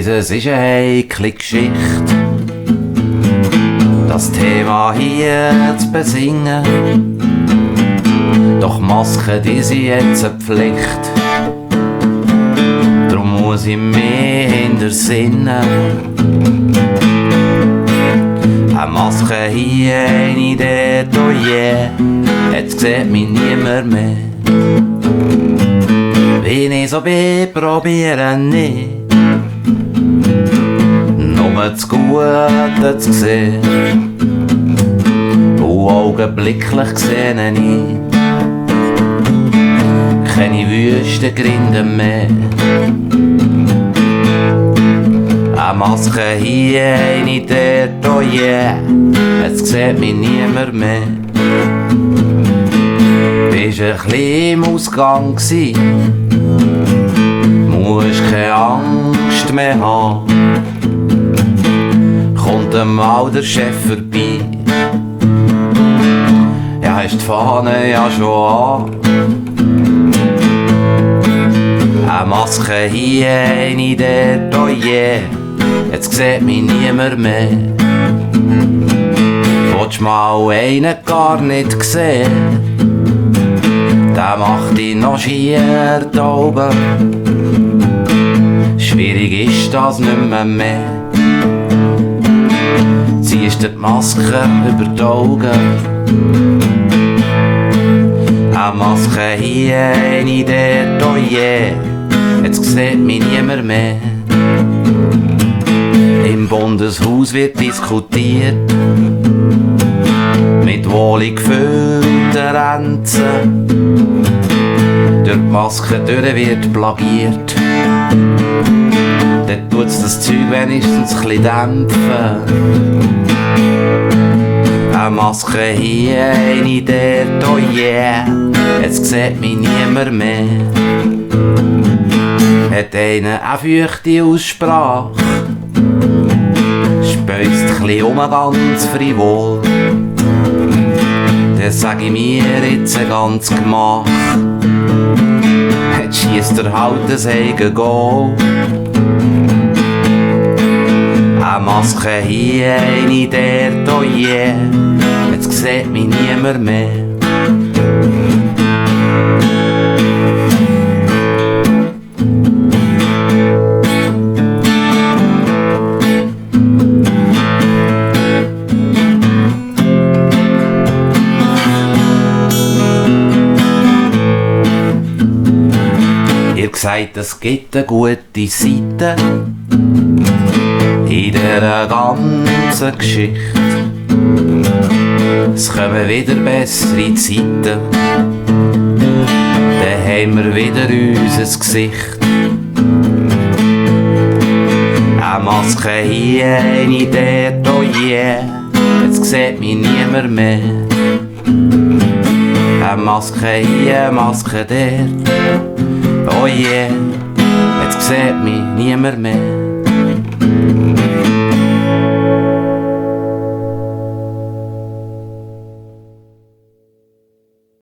weiss, es ist eine heikle Geschichte, das Thema hier zu besingen. Doch Masken, die sind jetzt eine Pflicht, drum muss ich mich hintersinnen. Eine Maske hier, eine dort, oh yeah, jetzt sieht mich niemand mehr. Wenn ich so bin, probiere nicht, nur das Gute zu sehen. Und augenblicklich sehe ich keine Wüstengrinde mehr. Eine Maske hier, eine dort, oh yeah, jetzt sieht mich niemand mehr. Bist ein bisschen im Ausgang gsi, musst keine Angst mehr haben. Kommt einmal der Chef vorbei, ja, hast die Fahne ja schon an. Eine Maske hier, eine dort, oh yeah, jetzt sieht mich niemand mehr. Willst mal einen gar nicht sehen, der macht dich noch schier da oben. Schwierig ist das nicht mehr. Ziehst dir die Maske über die Augen. Eine Maske hier, eine dort, oh yeah, jetzt sieht mich niemand mehr. Im Bundeshaus wird diskutiert, mit wohlig gefüllten Ränzen. Durch die Maske durch wird plagiert, dann tut's das Zeug wenigstens ein bisschen dämpfen. Eine Maske hier, eine dort, oh yeah, jetzt sieht mich niemand mehr. Hat einer eine feuchte Aussprache, spöist chli ganz frivol. Dann sag ich mir jetzt ganz Gemach, jetzt schiesst er halt ein eigen Goal. Eine Maske hier, eine dort, oh yeah, jetzt sieht mich niemand mehr. Ihr sagt, es gibt eine gute Seite in dieser ganzen Geschichte. Es kommen wieder bessere Zeiten, dann haben wir wieder unser Gesicht. Eine Maske hier, eine dort, oh yeah, jetzt sieht mich niemand mehr. Eine Maske hier, eine Maske dort, oh yeah, jetzt sieht mich niemand mehr.